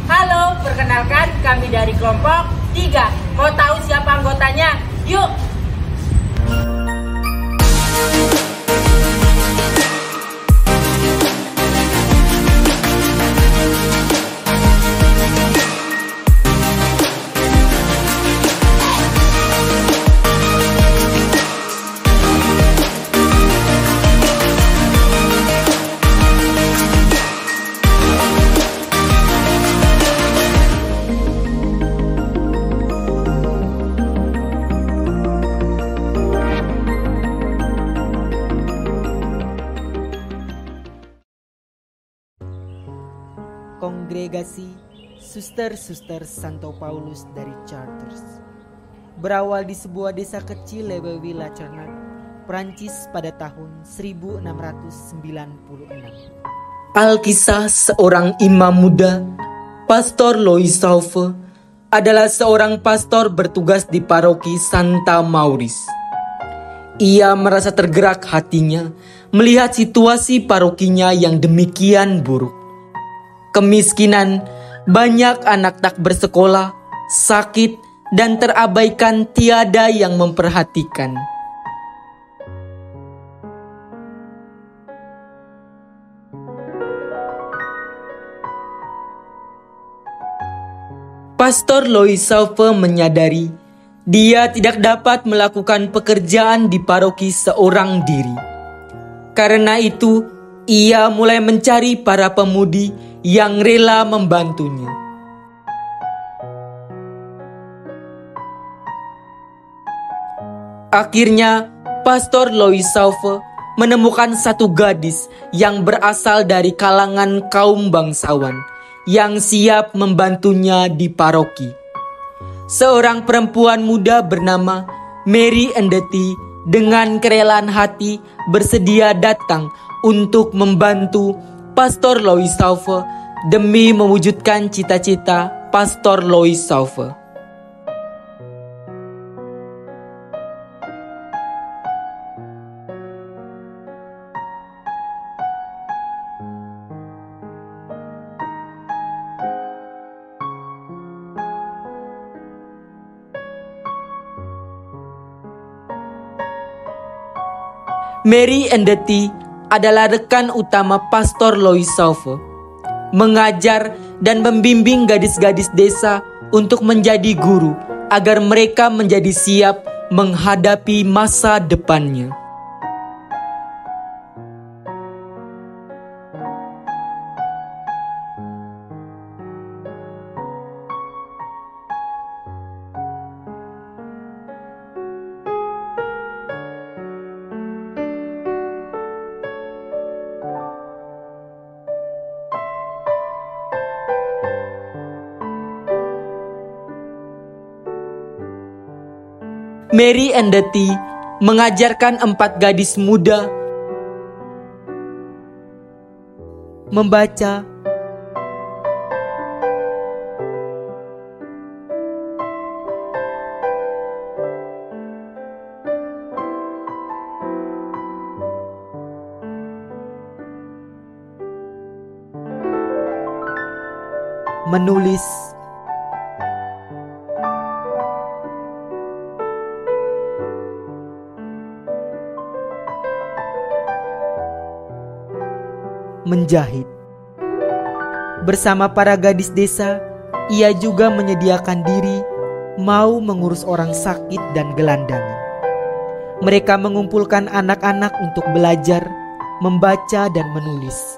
Halo, perkenalkan kami dari kelompok 3. Mau tahu siapa anggotanya? Yuk! Kongregasi Suster-Suster Santo Paulus dari Chartres berawal di sebuah desa kecil Lewewi Lacernat, Prancis pada tahun 1696. Alkisah seorang imam muda, Pastor Louis Sauve, adalah seorang pastor bertugas di paroki Santa Maurice. Ia merasa tergerak hatinya melihat situasi parokinya yang demikian buruk. Kemiskinan, banyak anak tak bersekolah, sakit, dan terabaikan tiada yang memperhatikan. Pastor Louis Sauve menyadari dia tidak dapat melakukan pekerjaan di paroki seorang diri. Karena itu, ia mulai mencari para pemudi yang rela membantunya. Akhirnya, Pastor Louis Sauve menemukan satu gadis yang berasal dari kalangan kaum bangsawan yang siap membantunya di paroki. Seorang perempuan muda bernama Mary Endeti dengan kerelaan hati bersedia datang untuk membantu Pastor Louis Sauve demi mewujudkan cita-cita Pastor Louis Sauve. Mary Endeti adalah rekan utama Pastor Louis Sauve, mengajar dan membimbing gadis-gadis desa untuk menjadi guru agar mereka menjadi siap menghadapi masa depannya. Mary Endeti mengajarkan 4 gadis muda membaca, menulis, menjahit. Bersama para gadis desa, ia juga menyediakan diri mau mengurus orang sakit dan gelandangan. Mereka mengumpulkan anak-anak untuk belajar, membaca dan menulis.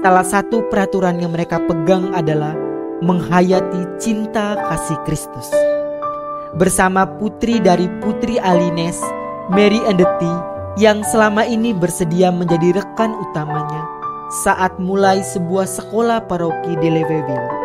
Salah satu peraturan yang mereka pegang adalah menghayati cinta kasih Kristus. Bersama putri dari Putri Alines, Mary Endeti yang selama ini bersedia menjadi rekan utamanya saat mulai sebuah sekolah paroki di Lewevi.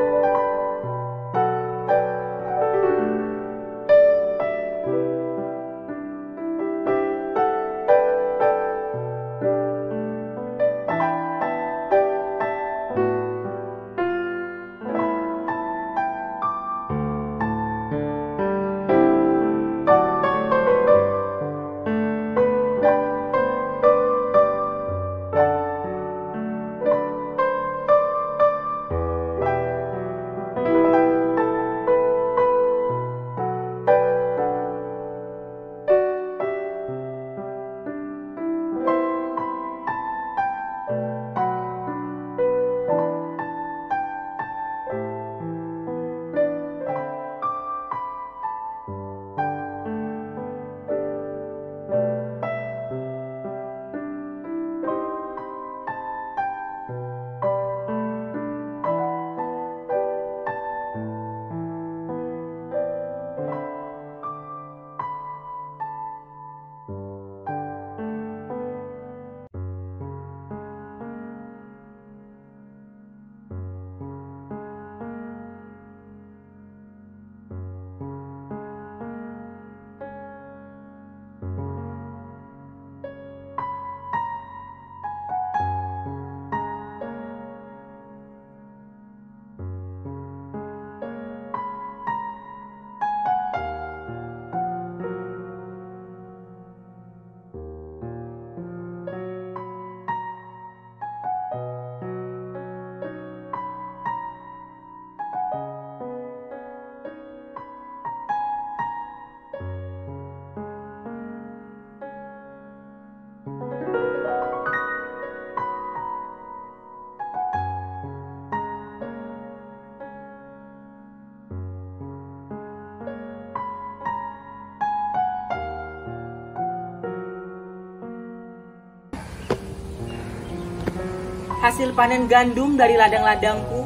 Hasil panen gandum dari ladang-ladangku,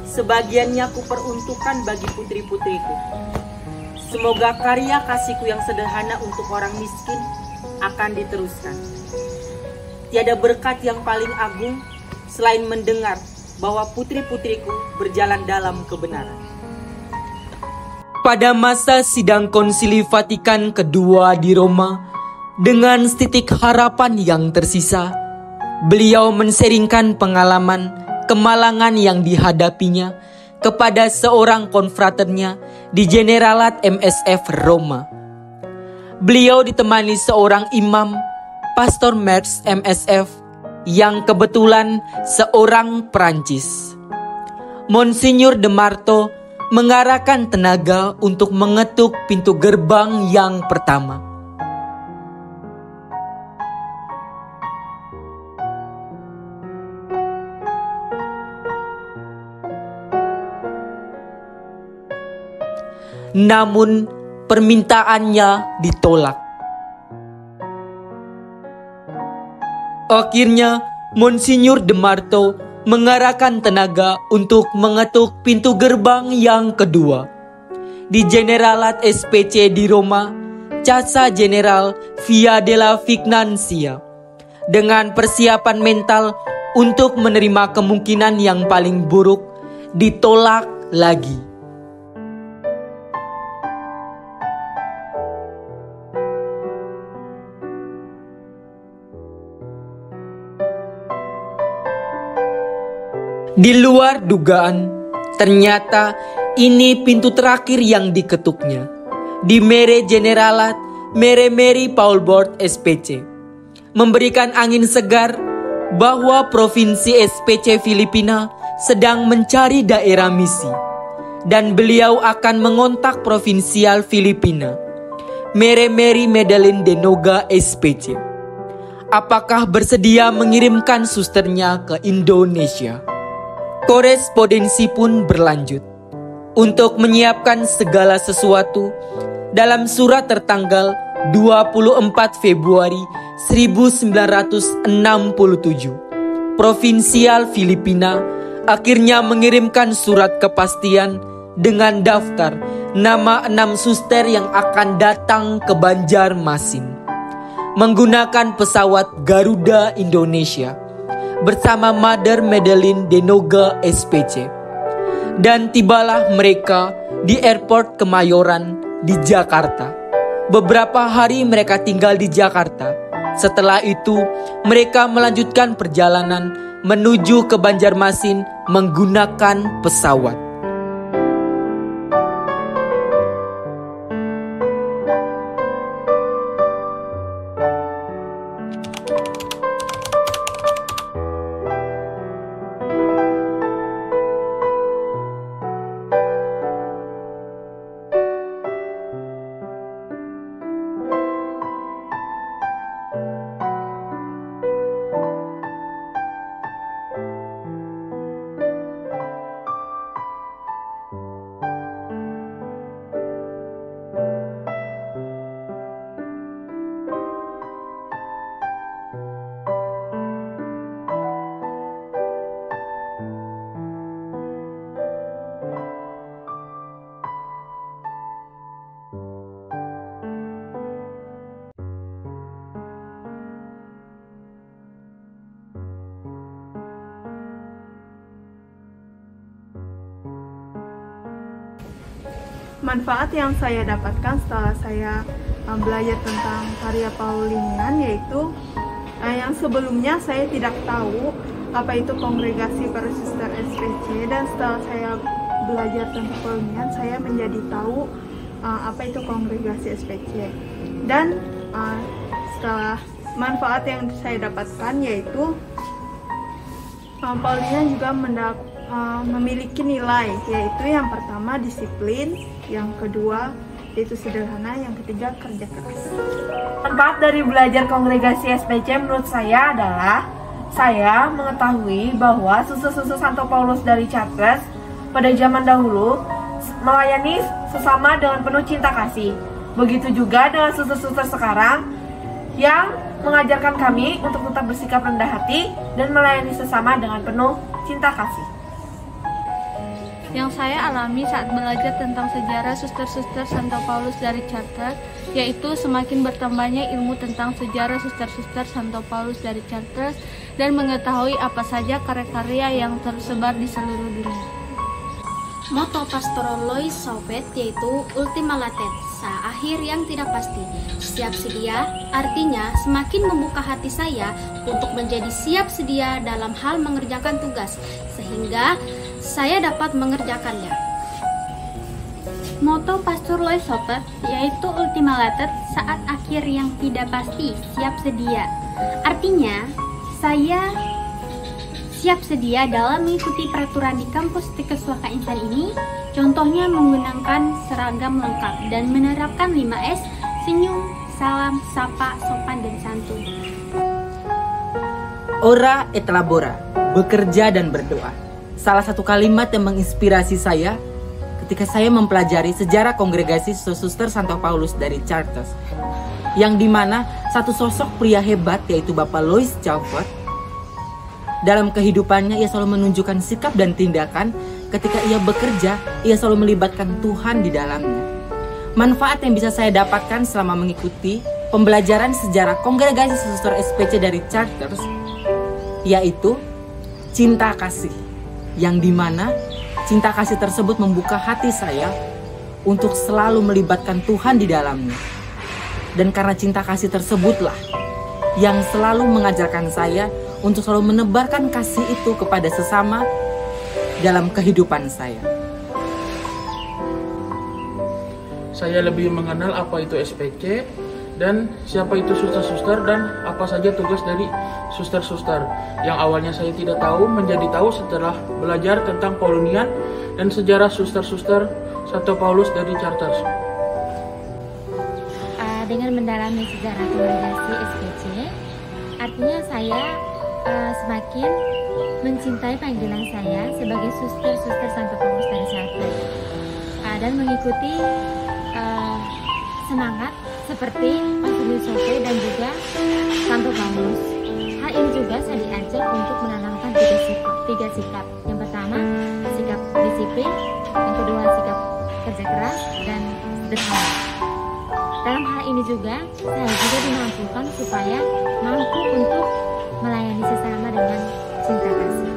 sebagiannya ku peruntukkan bagi putri-putriku. Semoga karya kasihku yang sederhana untuk orang miskin akan diteruskan. Tiada berkat yang paling agung selain mendengar bahwa putri-putriku berjalan dalam kebenaran. Pada masa sidang Konsili Vatikan kedua di Roma, dengan setitik harapan yang tersisa, beliau menseringkan pengalaman kemalangan yang dihadapinya kepada seorang konfraternya di Generalat MSF Roma. Beliau ditemani seorang imam, Pastor Merckx MSF, yang kebetulan seorang Perancis. Monsignor de Marto mengarahkan tenaga untuk mengetuk pintu gerbang yang pertama. Namun permintaannya ditolak. Akhirnya Monsignor de Marto mengarahkan tenaga untuk mengetuk pintu gerbang yang kedua. Di Generalat SPC di Roma, Casa General Via della Vignancia, dengan persiapan mental untuk menerima kemungkinan yang paling buruk, ditolak lagi. Di luar dugaan, ternyata ini pintu terakhir yang diketuknya. Di Mere Generalat Mere Mary Paul Board SPC, memberikan angin segar bahwa Provinsi SPC Filipina sedang mencari daerah misi, dan beliau akan mengontak Provinsial Filipina Mere Mary Medellin de Noga SPC. Apakah bersedia mengirimkan susternya ke Indonesia? Korespondensi pun berlanjut. Untuk menyiapkan segala sesuatu, dalam surat tertanggal 24 Februari 1967, Provinsial Filipina akhirnya mengirimkan surat kepastian dengan daftar nama 6 suster yang akan datang ke Banjarmasin menggunakan pesawat Garuda Indonesia bersama Mother Medellin de Noga SPC. Dan tibalah mereka di Airport Kemayoran di Jakarta. Beberapa hari mereka tinggal di Jakarta. Setelah itu mereka melanjutkan perjalanan menuju ke Banjarmasin menggunakan pesawat. Manfaat yang saya dapatkan setelah saya belajar tentang karya Paulinian yaitu yang sebelumnya saya tidak tahu apa itu kongregasi para suster SPC, dan setelah saya belajar tentang Paulinian saya menjadi tahu apa itu kongregasi SPC. Dan setelah manfaat yang saya dapatkan yaitu Paulinian juga memiliki nilai, yaitu yang pertama disiplin, yang kedua yaitu sederhana, yang ketiga kerja keras. Manfaat dari belajar kongregasi SPC menurut saya adalah saya mengetahui bahwa suster-suster Santo Paulus dari Chartres pada zaman dahulu melayani sesama dengan penuh cinta kasih. Begitu juga dengan suster-suster sekarang yang mengajarkan kami untuk tetap bersikap rendah hati dan melayani sesama dengan penuh cinta kasih. Yang saya alami saat belajar tentang sejarah suster-suster Santo Paulus dari Chartres, yaitu semakin bertambahnya ilmu tentang sejarah suster-suster Santo Paulus dari Chartres dan mengetahui apa saja karya-karya yang tersebar di seluruh dunia. Moto Pastoral Lois Saupet yaitu Ultima Latet, sa akhir yang tidak pasti. Siap sedia artinya semakin membuka hati saya untuk menjadi siap sedia dalam hal mengerjakan tugas, sehingga saya dapat mengerjakannya. Moto Pastor Lois Saupet yaitu Ultima Latet, saat akhir yang tidak pasti, siap sedia. Artinya, saya siap sedia dalam mengikuti peraturan di kampus Tikeswaka Insan ini, contohnya menggunakan seragam lengkap dan menerapkan 5S, senyum, salam, sapa, sopan, dan santun. Ora et labora, bekerja dan berdoa. Salah satu kalimat yang menginspirasi saya ketika saya mempelajari sejarah kongregasi suster Santo Paulus dari Chartres, yang dimana satu sosok pria hebat yaitu Bapak Lois Saupet, dalam kehidupannya ia selalu menunjukkan sikap dan tindakan ketika ia bekerja, ia selalu melibatkan Tuhan di dalamnya. Manfaat yang bisa saya dapatkan selama mengikuti pembelajaran sejarah kongregasi suster SPC dari Chartres yaitu cinta kasih, yang dimana cinta kasih tersebut membuka hati saya untuk selalu melibatkan Tuhan di dalamnya. Dan karena cinta kasih tersebutlah yang selalu mengajarkan saya untuk selalu menebarkan kasih itu kepada sesama dalam kehidupan saya. Saya lebih mengenal apa itu SPC dan siapa itu suster-suster dan apa saja tugas dari suster-suster. Yang awalnya saya tidak tahu menjadi tahu setelah belajar tentang Paulinian dan sejarah suster-suster Santo Paulus dari Chartres. Dengan mendalami sejarah kongregasi SPC, artinya saya semakin mencintai panggilan saya sebagai suster-suster Santo Paulus dari Chartres dan mengikuti semangat seperti Pastor Sope dan juga Santo Paulus. Hal ini juga saya diajak untuk menanamkan tiga sikap. Yang pertama, sikap disiplin. Yang kedua, sikap kerja keras dan sederhana. Dalam hal ini juga, saya juga dimampukan supaya mampu untuk melayani sesama dengan cinta kasih.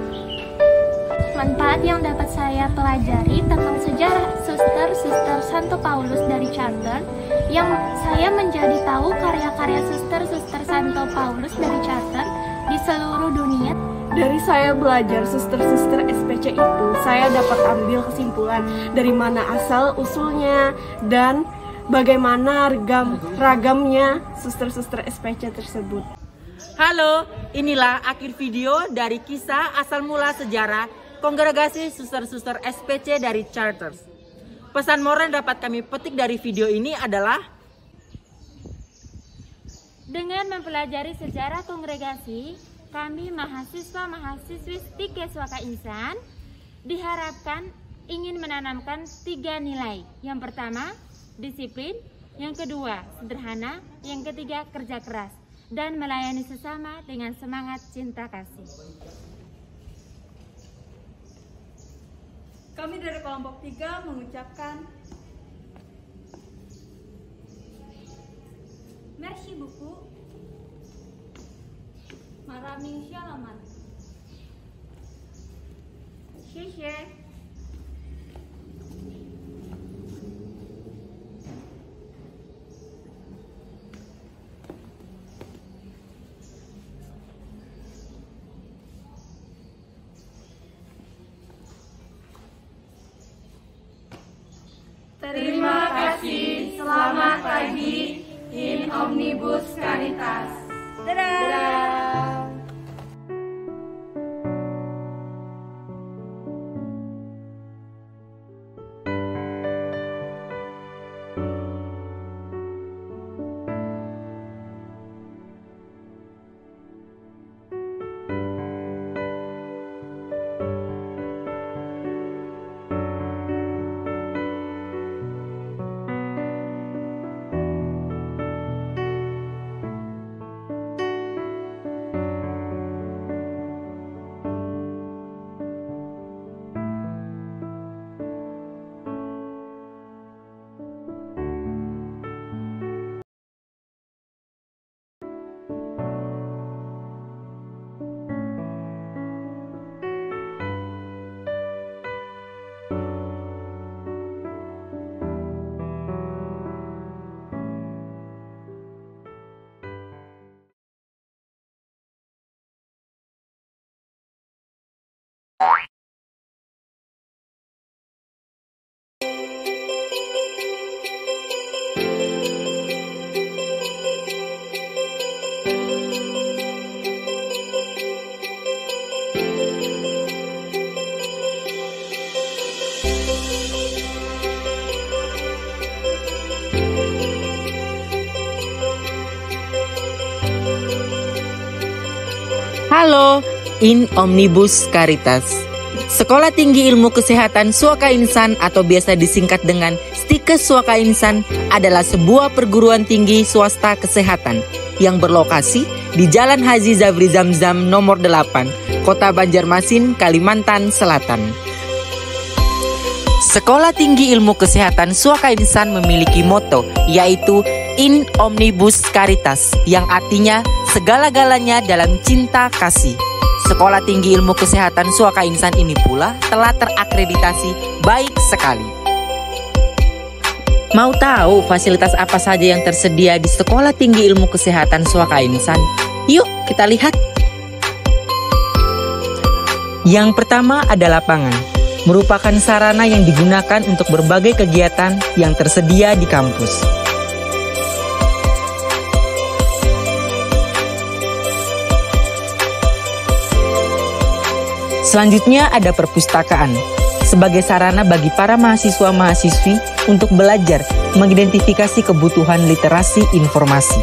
Manfaat yang dapat saya pelajari tentang sejarah suster-suster Santo Paulus dari Chartres, yang saya menjadi tahu karya-karya suster-suster Santo Paulus dari Chartres di seluruh dunia. Dari saya belajar suster-suster SPC itu, saya dapat ambil kesimpulan dari mana asal usulnya dan bagaimana ragamnya suster-suster SPC tersebut. Halo, inilah akhir video dari kisah asal mula sejarah kongregasi suster-suster SPC dari Chartres. Pesan moral yang dapat kami petik dari video ini adalah: dengan mempelajari sejarah kongregasi, kami mahasiswa-mahasiswi Tikeswaka Insan diharapkan ingin menanamkan 3 nilai. Yang pertama, disiplin. Yang kedua, sederhana. Yang ketiga, kerja keras. Dan melayani sesama dengan semangat cinta kasih. Kami dari kelompok 3 mengucapkan Merci beaucoup. Maraming salamat. Xie. Terima kasih. Selamat pagi. In Omnibus Caritas. Dadah. Halo, in omnibus caritas. Sekolah Tinggi Ilmu Kesehatan Suaka Insan atau biasa disingkat dengan Stikes Suaka Insan adalah sebuah perguruan tinggi swasta kesehatan yang berlokasi di Jalan Haji Zafri Zamzam nomor 8, Kota Banjarmasin, Kalimantan Selatan. Sekolah Tinggi Ilmu Kesehatan Suaka Insan memiliki motto yaitu In Omnibus Caritas yang artinya segala-galanya dalam cinta kasih. Sekolah Tinggi Ilmu Kesehatan Suaka Insan ini pula telah terakreditasi baik sekali. Mau tahu fasilitas apa saja yang tersedia di Sekolah Tinggi Ilmu Kesehatan Suaka Insan? Yuk kita lihat. Yang pertama ada lapangan. Merupakan sarana yang digunakan untuk berbagai kegiatan yang tersedia di kampus. Selanjutnya ada perpustakaan, sebagai sarana bagi para mahasiswa-mahasiswi untuk belajar mengidentifikasi kebutuhan literasi informasi.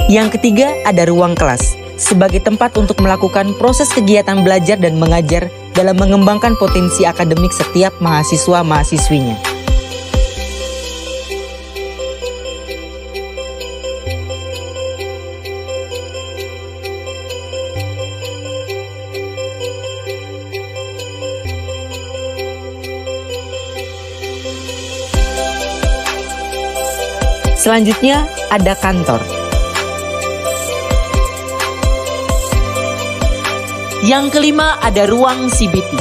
Yang ketiga ada ruang kelas, sebagai tempat untuk melakukan proses kegiatan belajar dan mengajar dalam mengembangkan potensi akademik setiap mahasiswa-mahasiswinya. Selanjutnya ada kantor. Yang kelima ada ruang CBT,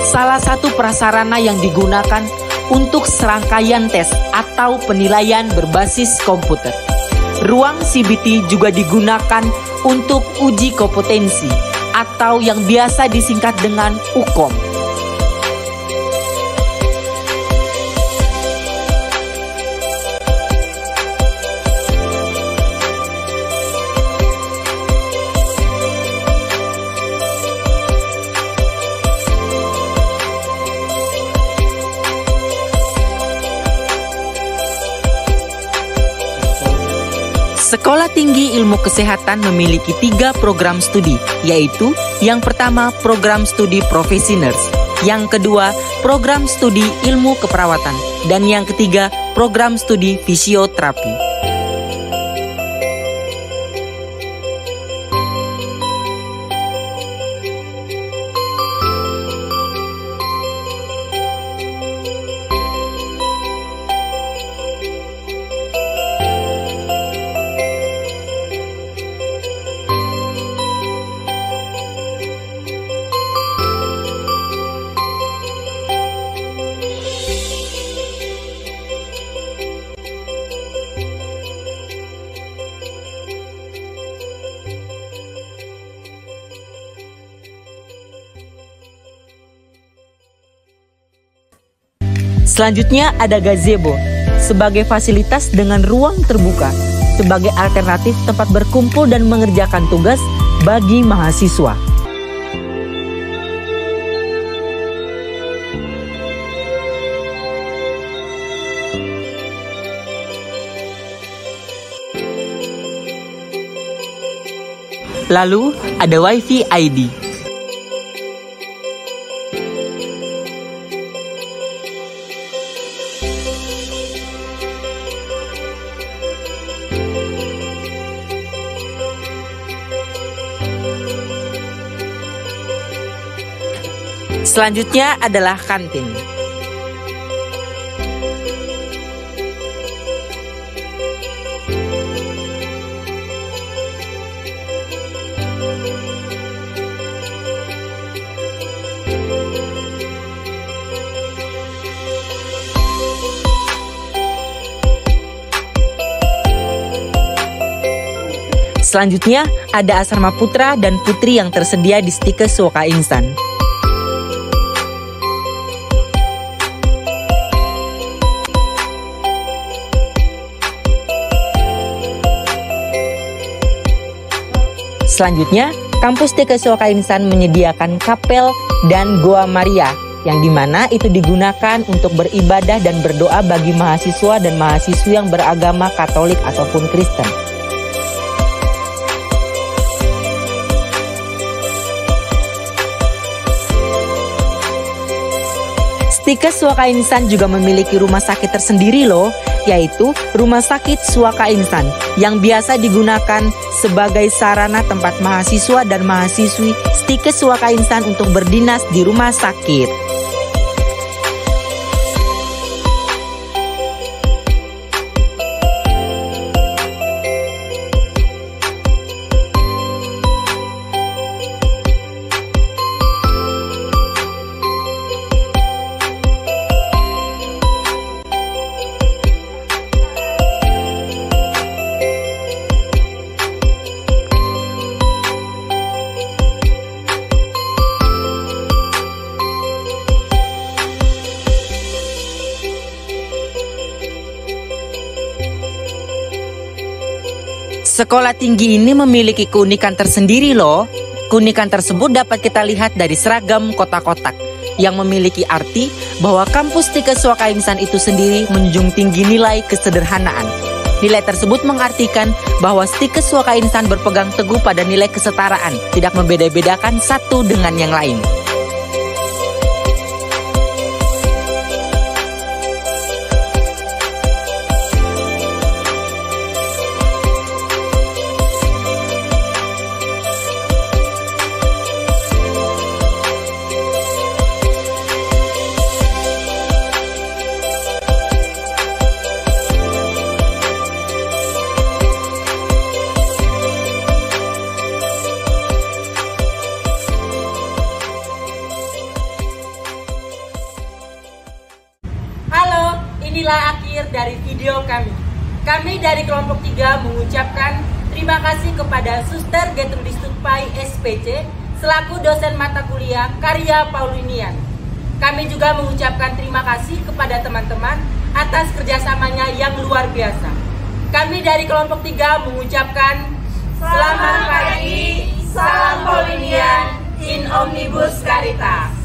salah satu prasarana yang digunakan untuk serangkaian tes atau penilaian berbasis komputer. Ruang CBT juga digunakan untuk uji kompetensi atau yang biasa disingkat dengan UKOM. Sekolah Tinggi Ilmu Kesehatan memiliki 3 program studi, yaitu yang pertama program studi profesi nurse, yang kedua program studi ilmu keperawatan, dan yang ketiga program studi fisioterapi. Selanjutnya ada gazebo, sebagai fasilitas dengan ruang terbuka, sebagai alternatif tempat berkumpul dan mengerjakan tugas bagi mahasiswa. Lalu ada WiFi ID. Selanjutnya adalah kantin. Selanjutnya ada asrama putra dan putri yang tersedia di Stikes Suaka Insan. Selanjutnya, kampus TK Suaka Insan menyediakan kapel dan Goa Maria, yang dimana itu digunakan untuk beribadah dan berdoa bagi mahasiswa dan mahasiswi yang beragama Katolik ataupun Kristen. Stikes Suaka Insan juga memiliki rumah sakit tersendiri loh, yaitu Rumah Sakit Suaka Insan yang biasa digunakan sebagai sarana tempat mahasiswa dan mahasiswi Stikes Suaka Insan untuk berdinas di rumah sakit. Sekolah tinggi ini memiliki keunikan tersendiri loh. Keunikan tersebut dapat kita lihat dari seragam kotak-kotak yang memiliki arti bahwa kampus TK Suaka Insan itu sendiri menjunjung tinggi nilai kesederhanaan. Nilai tersebut mengartikan bahwa Stikes Suaka Insan berpegang teguh pada nilai kesetaraan, tidak membeda-bedakan satu dengan yang lain. Inilah akhir dari video kami. Kami dari kelompok 3 mengucapkan terima kasih kepada Suster Gertrudis Tutpai SPC selaku dosen mata kuliah Karya Paulinian. Kami juga mengucapkan terima kasih kepada teman-teman atas kerjasamanya yang luar biasa. Kami dari kelompok 3 mengucapkan selamat pagi, salam Paulinian, in omnibus caritas.